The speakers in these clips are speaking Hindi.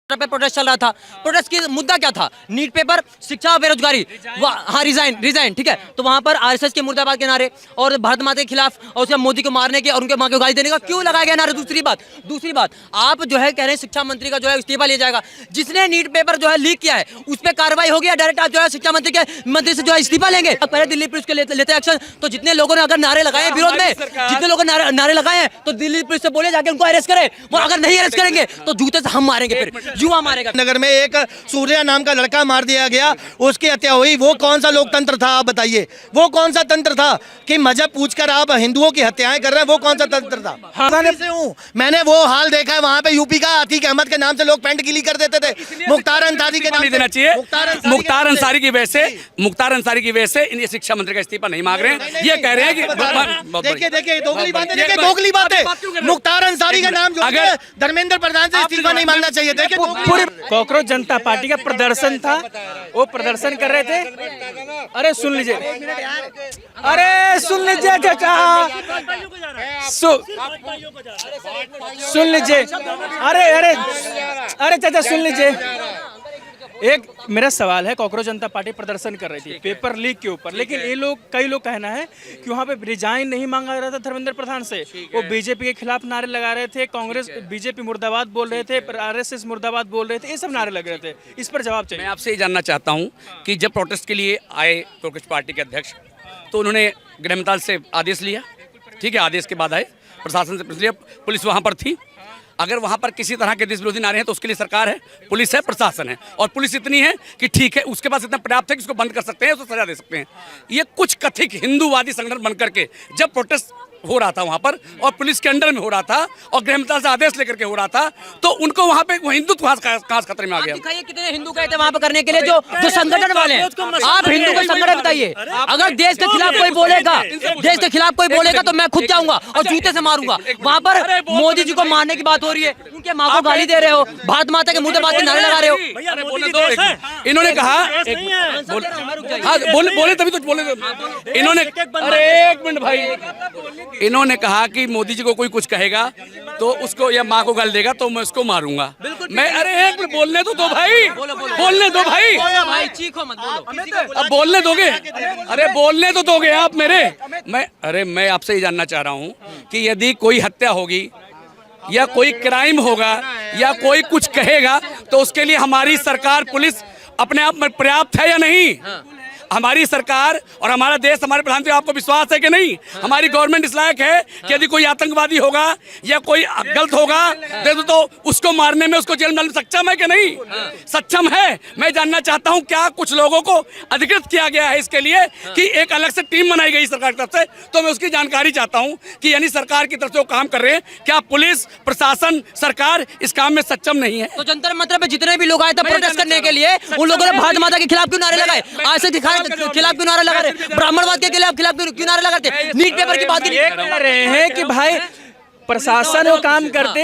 पे प्रोटेस्ट चल रहा था। प्रोटेस्ट की मुद्दा क्या था? नीट पेपर, शिक्षा, बेरोजगारी। हाँ, रिजाइन ठीक है। तो वहां पर आरएसएस के मुर्दाबाद के नारे और भारत माता के खिलाफ और उसके मोदी को मारने के और उनके मां को गाली देने का क्यों लगाया गया नारे? दूसरी बात आप जो है कह रहे हैं शिक्षा मंत्री का जो है इस्तीफा लिया जाएगा। जिसने नीट पेपर जो है लीक किया है उस पर कार्रवाई होगी या डायरेक्ट आप जो है शिक्षा मंत्री से जो है इस्तीफा लेंगे? पहले दिल्ली पुलिस के लेते एक्शन। तो जितने लोगों ने अगर नारे लगाए विरोध में, जितने लोगों ने नारे लगाए हैं तो दिल्ली पुलिस से बोले जाके उनको अरेस्ट करे। वो अगर नहीं अरेस्ट करेंगे तो जूते से हम मारेंगे, फिर युवा मारेगा। नगर में एक सूर्या नाम का लड़का मार दिया गया, उसकी हत्या हुई। वो कौन सा लोकतंत्र था आप बताइए? वो कौन सा तंत्र था कि मजहब पूछकर आप हिंदुओं की हत्याएं कर रहे हैं? वो कौन सा तंत्र था? मैंने वो हाल देखा है वहां पे यूपी का। अतीक अहमद के नाम से लोग पेंट गिली कर देते थे। मुख्तार अंसारी के नाम देना चाहिए। मुख्तार अंसारी की वजह से इन शिक्षा मंत्री का इस्तीफा नहीं मांग रहे हैं। ये कह रहे हैं कि देखिए दोगली बात है। मुख्तार अंसारी का नाम जो है धर्मेंद्र प्रधान से इस्तीफा नहीं मांगना चाहिए। देखिए पूरी कॉकरोच जनता पार्टी का प्रदर्शन था, वो प्रदर्शन कर रहे थे। अरे सुन लीजिए चाचा, सुन लीजिए। अरे चाचा सुन लीजिए। एक मेरा सवाल है, कॉकरोच जनता पार्टी प्रदर्शन कर रही थी पेपर लीक के ऊपर, लेकिन ये लोग कई लोग कहना है कि वहाँ पे रिजाइन नहीं मांगा रहा था धर्मेंद्र प्रधान से। वो बीजेपी के खिलाफ नारे लगा रहे थे, कांग्रेस बीजेपी मुर्दाबाद बोल रहे थे, आरएसएस मुर्दाबाद बोल रहे थे, ये सब नारे लग रहे थे। इस पर जवाब चाहिए। मैं आपसे ये जानना चाहता हूँ कि जब प्रोटेस्ट के लिए आए कांग्रेस पार्टी के अध्यक्ष, तो उन्होंने गृह मंत्रालय से आदेश लिया, ठीक है, आदेश के बाद आए, प्रशासन से लिया, पुलिस वहाँ पर थी। अगर वहाँ पर किसी तरह के देश विरोधी नारे हैं तो उसके लिए सरकार है, पुलिस है, प्रशासन है। और पुलिस इतनी है कि ठीक है, उसके पास इतना पर्याप्त है कि उसको बंद कर सकते हैं, उसको सजा दे सकते हैं। ये कुछ कथित हिंदूवादी संगठन बन करके जब प्रोटेस्ट हो रहा था वहाँ पर और पुलिस के अंडर में हो रहा था और गृह मंत्रालय से आदेश लेकर के हो रहा था, तो उनको वहाँ पे हिंदुत्व कहाँ खतरे में आ गया? दिखाइए कितने हिंदू गए थे वहाँ पर करने के लिए जो संगठन वाले हैं। आप हिंदू का संगठन बताइए। अगर देश के खिलाफ कोई बोलेगा तो मैं खुद जाऊंगा और जूते से मारूंगा। वहाँ पर मोदी जी को मारने की बात हो रही है, उनके माँ को गाली दे रहे हो, भारत माता के मुर्दाबाद के नारे लगा रहे हो। इन्होंने कहा, हाँ बोले तभी तो बोले। इन्होंने, अरे एक मिनट भाई, इन्होंने कहा कि मोदी जी को कोई कुछ कहेगा तो उसको या माँ को गाल देगा तो मैं उसको मारूंगा। मैं, अरे एक मिनट बोलने तो दो भाई, बोलने दो भाई, चीखो मत बोलो। अब बोलने दोगे? अरे बोलने तो दोगे आप मेरे? मैं आपसे ये जानना चाह रहा हूँ कि यदि कोई हत्या होगी या कोई क्राइम होगा या कोई कुछ कहेगा तो उसके लिए हमारी सरकार, पुलिस अपने आप में पर्याप्त है या नहीं? हमारी सरकार और हमारा देश, हमारे प्रधानमंत्री, आपको विश्वास है कि नहीं? हमारी गवर्नमेंट इस लायक है कि यदि कोई आतंकवादी होगा या कोई गलत होगा तो उसको मारने में, उसको जेल में डालने में सक्षम है कि नहीं? सक्षम है। मैं जानना चाहता हूं क्या कुछ लोगों को अधिकृत किया गया है इसके लिए कि एक अलग से टीम बनाई गई सरकार की तरफ से? तो मैं उसकी जानकारी चाहता हूं कि यानी सरकार की तरफ से वो काम कर रहे हैं। क्या पुलिस, प्रशासन, सरकार इस काम में सक्षम नहीं है? तो जंतर मंतर पे जितने भी लोग आए थे प्रोटेस्ट करने के लिए, उन लोगों ने भारत माता के खिलाफ क्यों नारे लगाए? आज से दिखाए खिलाफ क्यों नारे लगा रहे? ब्राह्मणवाद के खिलाफ क्यों नारे लगाते? नीट पेपर की बात कर रहे हैं कि भाई प्रशासन वो काम करते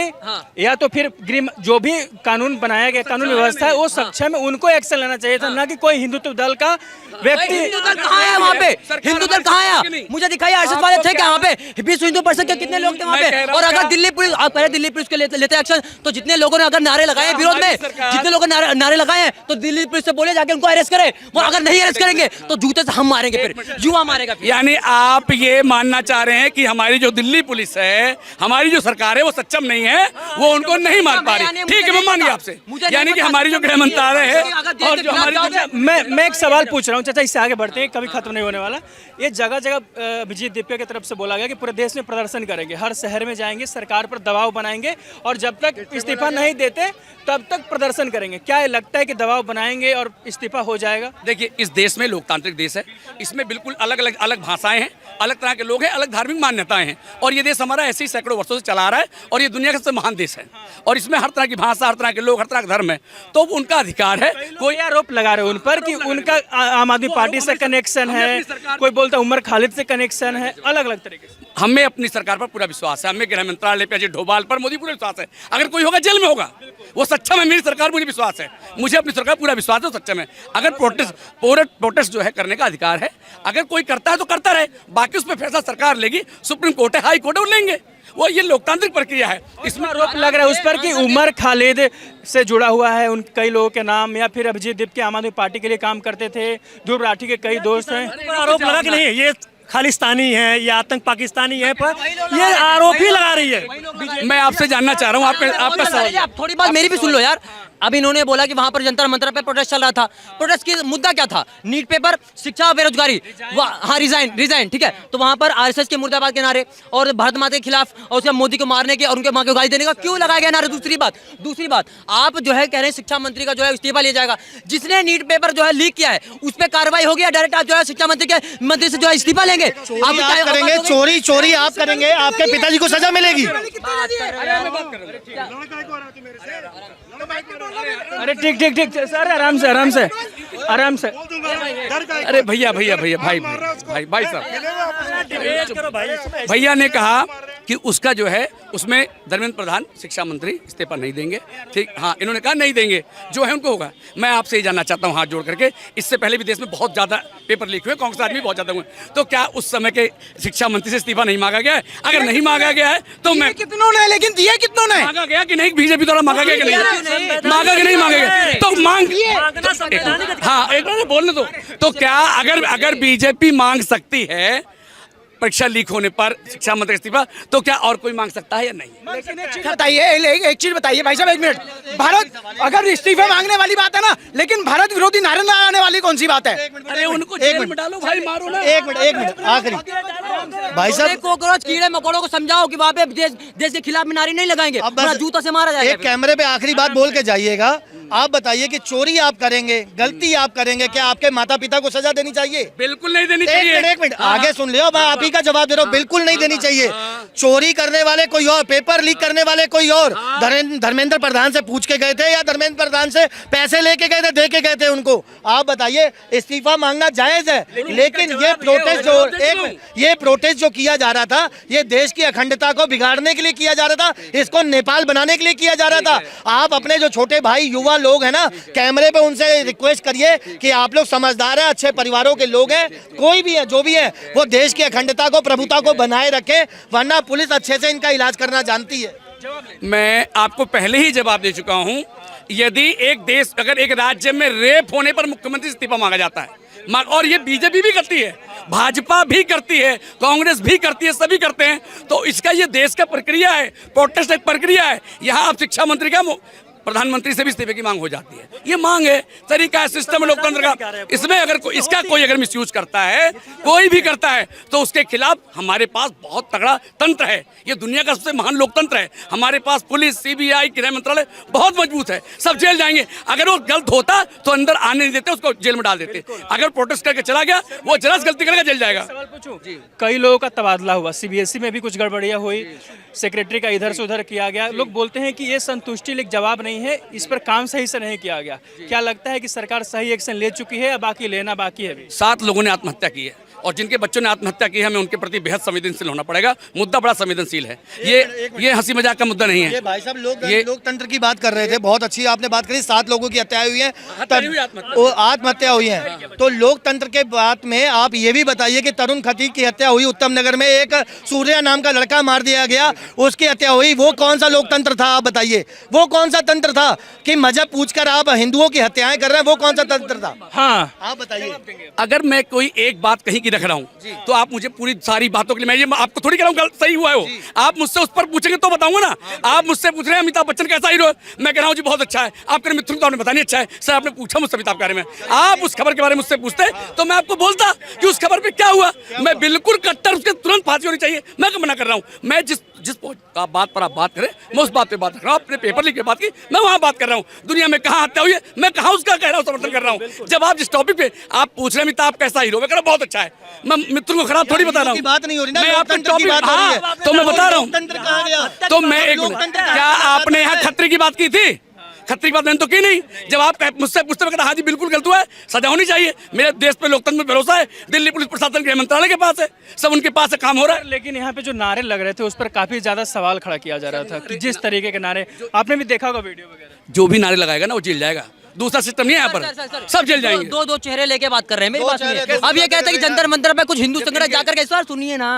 या तो फिर गृह जो भी कानून बनाया गया, कानून व्यवस्था है वो सक्षम है, उनको एक्शन लेना चाहिए था, ना कि कोई हिंदुत्व दल का व्यक्ति। हिंदू दल कहाँ है वहाँ पे? हिंदू दल कहाँ है? मुझे दिखाइए आरएसएस वाले थे क्या वहाँ पे? विश्व हिंदू परिषद के कितने लोग थे वहाँ पे? और अगर दिल्ली पुलिस, आप पहले दिल्ली पुलिस के लेते एक्शन। तो जितने लोगों ने अगर नारे लगाए विरोध में, जितने लोगों ने नारे लगाए हैं तो दिल्ली पुलिस से बोले जाके उनको अरेस्ट करे। वो अगर नहीं अरेस्ट करेंगे तो जूते से हम मारेंगे, फिर युवा मारेगा। यानी आप ये मानना चाह रहे हैं कि हमारी जो दिल्ली पुलिस है, हमारी जो सरकार है, वो सक्षम नहीं है, वो उनको नहीं मार पा रही। ठीक है, मैं मान गया आपसे। यानी कि हमारी जो गृह मंत्रालय है और जो हमारी, मैं एक सवाल पूछ रहा हूँ चाचा, इससे आगे बढ़ते हैं, कभी खत्म नहीं होने वाला। ये जगह जगह विजय दिव्या की तरफ से बोला गया कि पूरे देश में प्रदर्शन करेंगे, हर शहर में जाएंगे, सरकार पर दबाव बनाएंगे और जब तक इस्तीफा नहीं देते तब तक प्रदर्शन करेंगे। क्या ये लगता है कि दबाव बनाएंगे और इस्तीफा हो जाएगा? देखिए, इस देश में लोकतांत्रिक देश है, इसमें बिल्कुल अलग भाषाएं हैं, अलग तरह के लोग हैं, अलग धार्मिक मान्यताएं हैं और ये देश हमारा ऐसे ही सैकड़ों वर्षों से चला रहा है और ये दुनिया का सबसे महान देश है और इसमें हर तरह की भाषा, हर तरह के लोग, हर तरह का धर्म है, तो उनका अधिकार है। कोई आरोप लगा रहे हैं उन पर कि उनका आम आदमी पार्टी से कनेक्शन है, कोई बोलता है उमर खालिद से कनेक्शन है, अलग अलग तरीके से। हमें अपनी सरकार पर पूरा विश्वास है, हमें गृह मंत्रालय पे, अजय डोभाल पर, मोदी पूरा विश्वास है। अगर कोई होगा जेल में होगा, वो सक्षम है। मेरी सरकार, मुझे विश्वास है, मुझे अपनी सरकार पूरा विश्वास है, वो सक्षम है। अगर प्रोटेस्ट जो है करने का अधिकार है, अगर कोई करता है तो करता रहे, बाकी उस पर फैसला सरकार लेगी, सुप्रीम कोर्ट है, हाई कोर्ट है, वो लेंगे। वो ये लोकतांत्रिक प्रक्रिया है। इसमें आरोप लग रहा है उस पर कि उमर खालिद से जुड़ा हुआ है उन कई लोगों के नाम, या फिर अभिजीत दीप आम आदमी पार्टी के लिए काम करते थे, ध्रुव राठी के कई दोस्त हैं। आरोप लगा कि नहीं ये खालिस्तानी है या आतंक पाकिस्तानी है, पर ये आरोप ही लगा रही है। मैं आपसे जानना चाह रहा हूँ आपका सवाल। आप थोड़ी बात मेरी भी सुन लो यार। अब इन्होंने बोला कि वहां पर जंतर मंतर पे प्रोटेस्ट चल रहा था। प्रोटेस्ट की मुद्दा क्या था? नीट पेपर, शिक्षा और बेरोजगारी। हाँ, रिजाइन, ठीक है। तो वहां पर आरएसएस के मुर्दाबाद के नारे और भारत माता के खिलाफ और उसके मोदी को मारने के और उनके मां को गाली देने का क्यों लगाया गया नारे? दूसरी बात आप जो है कह रहे हैं शिक्षा मंत्री का जो है इस्तीफा लिया जाएगा। जिसने नीट पेपर जो है लीक किया है उस पर कार्रवाई होगी या डायरेक्ट आप जो है शिक्षा मंत्री से जो है इस्तीफा लेंगे? आप करेंगे चोरी आप करेंगे, आपके पिताजी को सजा मिलेगी। अरे ठीक सर, आराम से। अरे भैया भाई साहब, भैया ने कहा कि उसका जो है उसमें धर्मेंद्र प्रधान शिक्षा मंत्री इस्तीफा नहीं देंगे। ठीक, हाँ, इन्होंने कहा नहीं देंगे, जो है उनको होगा। मैं आपसे ये जानना चाहता हूँ हाथ जोड़ करके, इससे पहले भी देश में बहुत ज़्यादा पेपर लीक हुए, कांग्रेस आदमी बहुत ज़्यादा हुए, तो क्या उस समय के शिक्षा मंत्री से इस्तीफा नहीं मांगा गया है? अगर नहीं मांगा गया है तो मैं कितनों ने, लेकिन दिए कितनों ने? मांगा गया कि नहीं? बीजेपी द्वारा मांगा गया कि नहीं? मांगा कि नहीं मांगा गया? तो हाँ, एक बार बोलने दो। तो क्या अगर बीजेपी मांग सकती है परीक्षा लीक होने पर शिक्षा मंत्री इस्तीफा, तो क्या और कोई मांग सकता है या नहीं? बताइए, एक चीज बताइए भाई साहब, एक मिनट। भारत अगर इस्तीफा मांगने वाली बात है ना, लेकिन भारत विरोधी नारे लगाने वाली कौन सी बात है? अरे उनको जेल में डालो भाई, मारो ना। एक मिनट आखिरी भाई साहब, कॉकरोच कीड़े मकोड़ों को समझाओ कि वहाँ पे देश के खिलाफ में नारे नहीं लगाएंगे, पूरा जूतों से मारा जाएगा। एक कैमरे पे आखिरी बात बोल के जाइएगा। आप बताइए कि चोरी आप करेंगे, गलती आप करेंगे, क्या आपके माता पिता को सजा देनी चाहिए? बिल्कुल नहीं देनी चाहिए। एक मिनट आगे सुन लियो, मैं आप ही का जवाब दे रहा हूँ। बिल्कुल नहीं देनी चाहिए। चोरी करने वाले कोई और, पेपर लीक करने वाले कोई और। धर्मेंद्र प्रधान से पूछ के गए थे या धर्मेंद्र प्रधान से पैसे लेके गए थे, दे के गए थे उनको? आप बताइए, इस्तीफा मांगना जायज है, लेकिन ये प्रोटेस्ट जो किया जा रहा था, ये देश की अखंडता को बिगाड़ने के लिए किया जा रहा था, इसको नेपाल बनाने के लिए किया जा रहा था। आप अपने जो छोटे भाई युवा लोग हैं ना, कैमरे पे उनसे रिक्वेस्ट करिए कि आप लोग समझदार हैं, अच्छे परिवारों के लोग हैं, कोई भी है जो भी है, वो देश की अखंडता को, प्रभुता को बनाए रखे, वरना पुलिस अच्छे से इनका इलाज करना जानती है। मैं आपको पहले ही जवाब दे चुका हूं। यदि अगर एक राज्य में रेप होने पर मुख्यमंत्री से इस्तीफा मांगा जाता है, और ये बीजेपी भी करती है, भाजपा भी करती है, कांग्रेस भी करती है, सभी करते हैं, तो इसका ये देश का प्रक्रिया है, प्रोटेस्ट एक प्रक्रिया है। यहाँ आप शिक्षा मंत्री का, प्रधानमंत्री से भी इस्तीफे की मांग हो जाती है। ये मांग है, तरीका है, सिस्टम है लोकतंत्र का। इसमें अगर इसका कोई अगर मिसयूज करता है, कोई भी करता है, तो उसके खिलाफ हमारे पास बहुत तगड़ा तंत्र है। ये दुनिया का सबसे महान लोकतंत्र है। हमारे पास पुलिस, सीबीआई, गृह मंत्रालय बहुत मजबूत है, सब जेल जाएंगे। अगर वो गलत होता तो अंदर आने नहीं देते, उसको जेल में डाल देते। अगर प्रोटेस्ट करके चला गया, वो जरा गलती करेगा, जेल जाएगा। कई लोगों का तबादला हुआ, सीबीएसई में भी कुछ गड़बड़ियां हुई, सेक्रेटरी का इधर से उधर किया गया। लोग बोलते हैं कि ये संतुष्टि लेकिन जवाब नहीं है, इस पर काम सही से नहीं किया गया। क्या लगता है कि सरकार सही एक्शन ले चुकी है या बाकी लेना बाकी है? 7 लोगों ने आत्महत्या की है, और जिनके बच्चों ने आत्महत्या की है, हमें उनके प्रति बेहद संवेदनशील होना पड़ेगा। मुद्दा बड़ा संवेदनशील है, ये हंसी मजाक का मुद्दा नहीं है। ये भाई साहब लोकतंत्र की बात कर रहे थे, बहुत अच्छी आपने बात करी। 7 लोगों की हत्या हुई है, आत्महत्या हुई है। तो लोकतंत्र के बात में आप ये भी बताइए कि तरुण खतीक की हत्या हुई उत्तम नगर में, एक सूर्या नाम का लड़का मार दिया गया, उसकी हत्या हुई। वो कौन सा लोकतंत्र था? आप बताइए, वो कौन सा तंत्र था कि मजहब पूछकर आप हिंदुओं की हत्याएं कर रहे हैं? वो कौन सा तंत्र था? हाँ, आप बताइए। अगर मैं कोई एक बात कहीं की रख रहा हूँ, तो आप मुझे पूरी सारी बातों के लिए, मैं ये आपको थोड़ी कह रहा हूँ सही हुआ है वो, आप मुझसे उस पर पूछेंगे तो बताऊंगा ना। आप मुझसे पूछ रहे हैं अमिताभ बच्चन कैसा हीरो है, मैं कह रहा हूँ जी बहुत अच्छा है। आपके मित्रों को आपने बताया नहीं अच्छा है। सर आपने पूछा मुझसे अमिताभ के बारे में, आप उस खबर के बारे में मुझसे पूछते तो मैं आपको बोलता कि उस खबर पे क्या हुआ। मैं बिल्कुल कट्टर, उसके तुरंत फांसी होनी चाहिए, मैं मना कर रहा हूँ। मैं जिस बात पर आप बात करें, मैं उस बात पे बात कर रहा हूँ। अपने पेपर लीक की बात की, मैं वहाँ बात कर रहा हूँ। दुनिया में कहाँ हत्या हुई है, मैं कहाँ उसका कह रहा हूँ, समर्थन कर रहा हूँ। जब आप जिस टॉपिक पे आप पूछ रहे हैं अमिताभ कैसा हीरो, मैं कह रहा हूँ बहुत अच्छा है। मैं मित्रों को खराब थोड़ी बता रहा हूँ, बात नहीं हो रही ना, मैं आपके टॉपिक, हाँ, तो मैं बता रहा हूँ। तो मैं क्या आपने यहाँ खत्री की बात की थी? खतरे की बात मैंने तो की नहीं। जब आप मुझसे पूछते हैं, हाँ जी बिल्कुल गलत हुआ है, सजा होनी चाहिए। मेरे देश पे लोकतंत्र में भरोसा है। दिल्ली पुलिस प्रशासन गृह मंत्रालय के पास है, सब उनके पास है, काम हो रहा है। लेकिन यहाँ पे जो नारे लग रहे थे उस पर काफी ज्यादा सवाल खड़ा किया जा रहा था कि जिस तरीके के नारे आपने भी देखा होगा वीडियो वगैरह, जो भी नारे लगाएगा ना वो जेल जाएगा। दूसरा सिस्टम नहीं है यहाँ पर, सब जेल जाएंगे। दो चेहरे लेके बात कर रहे हैं, मेरी बात सुनिए। अब ये कहते हैं कि जंतर मंतर पे कुछ हिंदू संगठन जाकर के, इस बार सुनिए ना,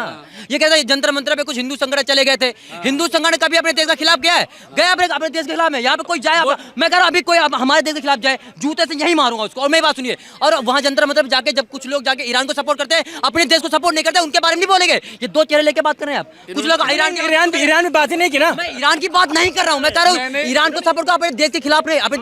ये कहते हैं जंतर मंतर पे कुछ हिंदू संगठन चले गए थे। हिंदू संगठन कभी अपने देश के खिलाफ गया है? गया अपने देश के खिलाफ में? यहाँ पे कोई जाए, मैं कह रहा हूँ अभी कोई हमारे देश के खिलाफ जाए, जूते से यही मारूंगा उसको। और मेरी बात सुनिए, और वहाँ जंतर मंतर जाके जब कुछ लोग जाके ईरान को सपोर्ट करते हैं, अपने देश को सपोर्ट नहीं करते, उनके बारे में नहीं बोलेंगे। ये दो चेहरे लेके बात कर रहे हैं आप। कुछ लोग ईरान में बात ही नहीं की ना। मैं ईरान की बात नहीं कर रहा हूँ, मैं कह रहा हूँ ईरान को सपोर्ट कर, अपने देश के खिलाफ नहीं, अपने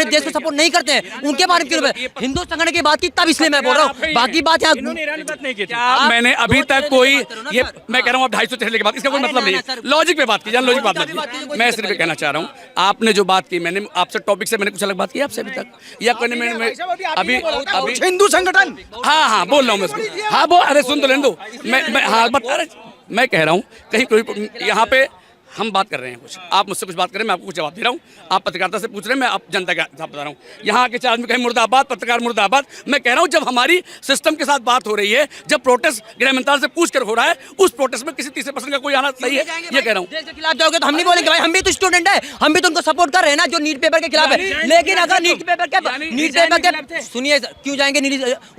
देश को सपोर्ट नहीं करते हैं, उनके बारे में क्यों? हिंदू संगठन की बात की तब इसलिए मैं बोल रहा हूँ, बाकी बात यहाँ ईरान में बात नहीं की थी। मैंने अभी तक कोई ये मैं कह रहा हूँ आप 250 चेहरे की बात, इसका कोई मतलब नहीं है। लॉजिक पे बात की, लॉजिक बात की। मैं सिर्फ कहना चाह रहा हूँ, आपने जो बात की, मैंने आपसे टॉपिक से मैंने कुछ अलग बात की आपसे अभी तक, या मैंने अभी हिंदू संगठन, हाँ बोल रहा हूँ मैं उसको, हाँ बोल, अरे सुन तो लेने दो, मैं हाँ बता रहे, मैं कह रहा हूँ कहीं कोई यहाँ पे हम बात कर रहे हैं कुछ, आप मुझसे कुछ बात करें, मैं आपको कुछ जवाब दे रहा हूँ, आप पत्रकारिता से पूछ रहे हैं, मैं आप जनता का हिसाब बता रहा हूँ। यहाँ के चार आदमी कहीं मुर्दाबाद, पत्रकार मुर्दाबाद। मैं कह रहा हूँ जब हमारी सिस्टम के साथ बात हो रही है, जब प्रोटेस्ट गृह मंत्रालय से पूछ कर हो रहा है, उस प्रोटेस्ट में किसी तीसरे पर्सन का कोई आना सही है? ये कह रहा हूँ। देश के खिलाफ जाओगे तो हम नहीं बोलेंगे भाई, हम भी तो स्टूडेंट है, हम भी तो उनको सपोर्ट कर रहे हैं ना जो नीट पेपर के खिलाफ है। लेकिन अगर नीट पेपर के सुनिए, क्यों जाएंगे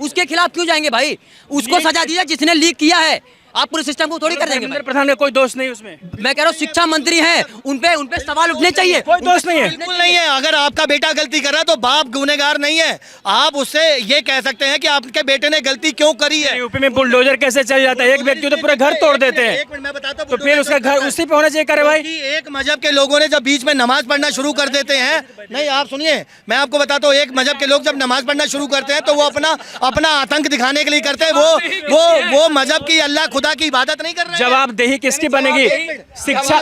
उसके खिलाफ? क्यों जाएंगे भाई? उसको सजा दीजिए जिसने लीक किया है, आप पूरे सिस्टम को थोड़ी कर देंगे। धर्मेंद्र प्रधान का कोई दोष नहीं उसमें। मैं कह रहा हूँ शिक्षा मंत्री हैं, उनपे सवाल उठने चाहिए। कोई दोष नहीं है, बिल्कुल नहीं है। अगर आपका बेटा गलती कर रहा है तो बाप गुनहगार नहीं है। आप उससे ये कह सकते हैं कि आपके बेटे ने गलती क्यों करी है। यूपी में बुलडोजर कैसे चल जाता है, एक व्यक्ति तो पूरा घर तोड़ देते हैं। एक मिनट मैं बताता हूं, तो फिर उसका घर उसी पे होना चाहिए कार्रवाई। एक मजहब के लोगों ने जब बीच में नमाज पढ़ना शुरू कर देते हैं, नहीं आप सुनिए, मैं आपको बताता हूँ, एक मजहब के लोग जब नमाज पढ़ना शुरू करते हैं तो वो अपना आतंक दिखाने के लिए करते हैं। वो मजहब की, अल्लाह खुदा की इबादत नहीं कर रहे हैं। जवाबदेही किसकी बनेगी? शिक्षा,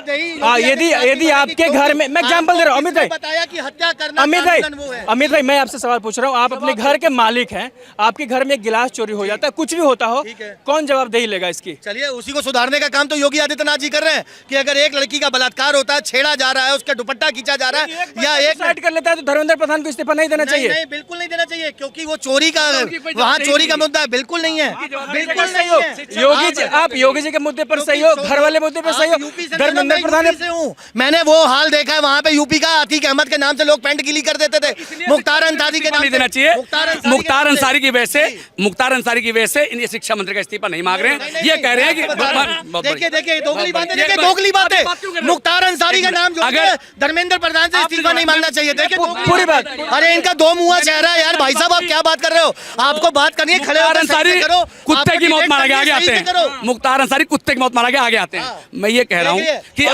यदि आपके घर में, मैं एग्जांपल दे रहा हूँ, अमित भाई बताया कि हत्या करना अमित भाई मैं आपसे सवाल पूछ रहा हूँ, आप अपने घर के मालिक हैं, आपके घर में एक गिलास चोरी हो जाता है, कुछ भी होता हो, कौन जवाबदेही लेगा इसकी? चलिए उसी को सुधारने का काम तो योगी आदित्यनाथ जी कर रहे हैं कि अगर एक लड़की का बलात्कार होता है, छेड़ा जा रहा है, उसका दुपट्टा खींचा जा रहा है, या एक साइड कर लेता है, तो धर्मेंद्र प्रधान को इस्तीफा नहीं देना चाहिए? नहीं, बिल्कुल नहीं देना चाहिए, क्योंकि वो चोरी का, वहाँ चोरी का मुद्दा है। बिल्कुल नहीं है, बिल्कुल नहीं है। योगी जी, आप योगी जी के मुद्दे पर सही हो, घर वाले मुद्दे पर सही हो। धर्मेंद्र प्रधान से हूँ, मैंने वो हाल देखा है वहाँ पे यूपी का, अतीक अहमद के नाम से लोग पेंट गिली कर देते थे। मुख्तार अंसारी के नाम नहीं देना चाहिए। मुख्तार अंसारी की वजह से इन शिक्षा मंत्री का इस्तीफा नहीं मांग रहे हैं, ये कह रहे हैं कि देखिए दोगली बात है। मुख्तार अंसारी का नाम अगर धर्मेंद्र प्रधान से इस्तीफा नहीं मांगना चाहिए। देखिए पूरी बात, अरे इनका दो मुंहा चेहरा है यार। भाई साहब आप क्या बात कर रहे हो? आपको बात करनी है, खड़े होकर अंसारी करो। कुत्ते की मौत मारा गया, आगे आते हैं। मुख्तार अंसारी कुत्ते की मौत मारा गया, आगे आते हैं। मैं ये कह रहा हूँ कि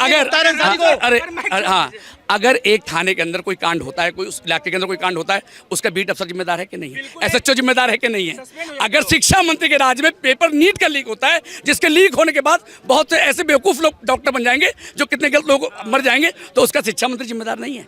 अगर एक थाने के अंदर कोई कांड होता है, कोई उस इलाके के अंदर कोई कांड होता है, उसका बीट अफसर जिम्मेदार है कि नहीं है? एसएचओ जिम्मेदार है कि नहीं है? अगर शिक्षा मंत्री के राज में पेपर नीट का लीक होता है, जिसके लीक होने के बाद बहुत से ऐसे बेवकूफ लोग डॉक्टर बन जाएंगे जो कितने गलत लोग मर जाएंगे, तो उसका शिक्षा मंत्री जिम्मेदार नहीं है?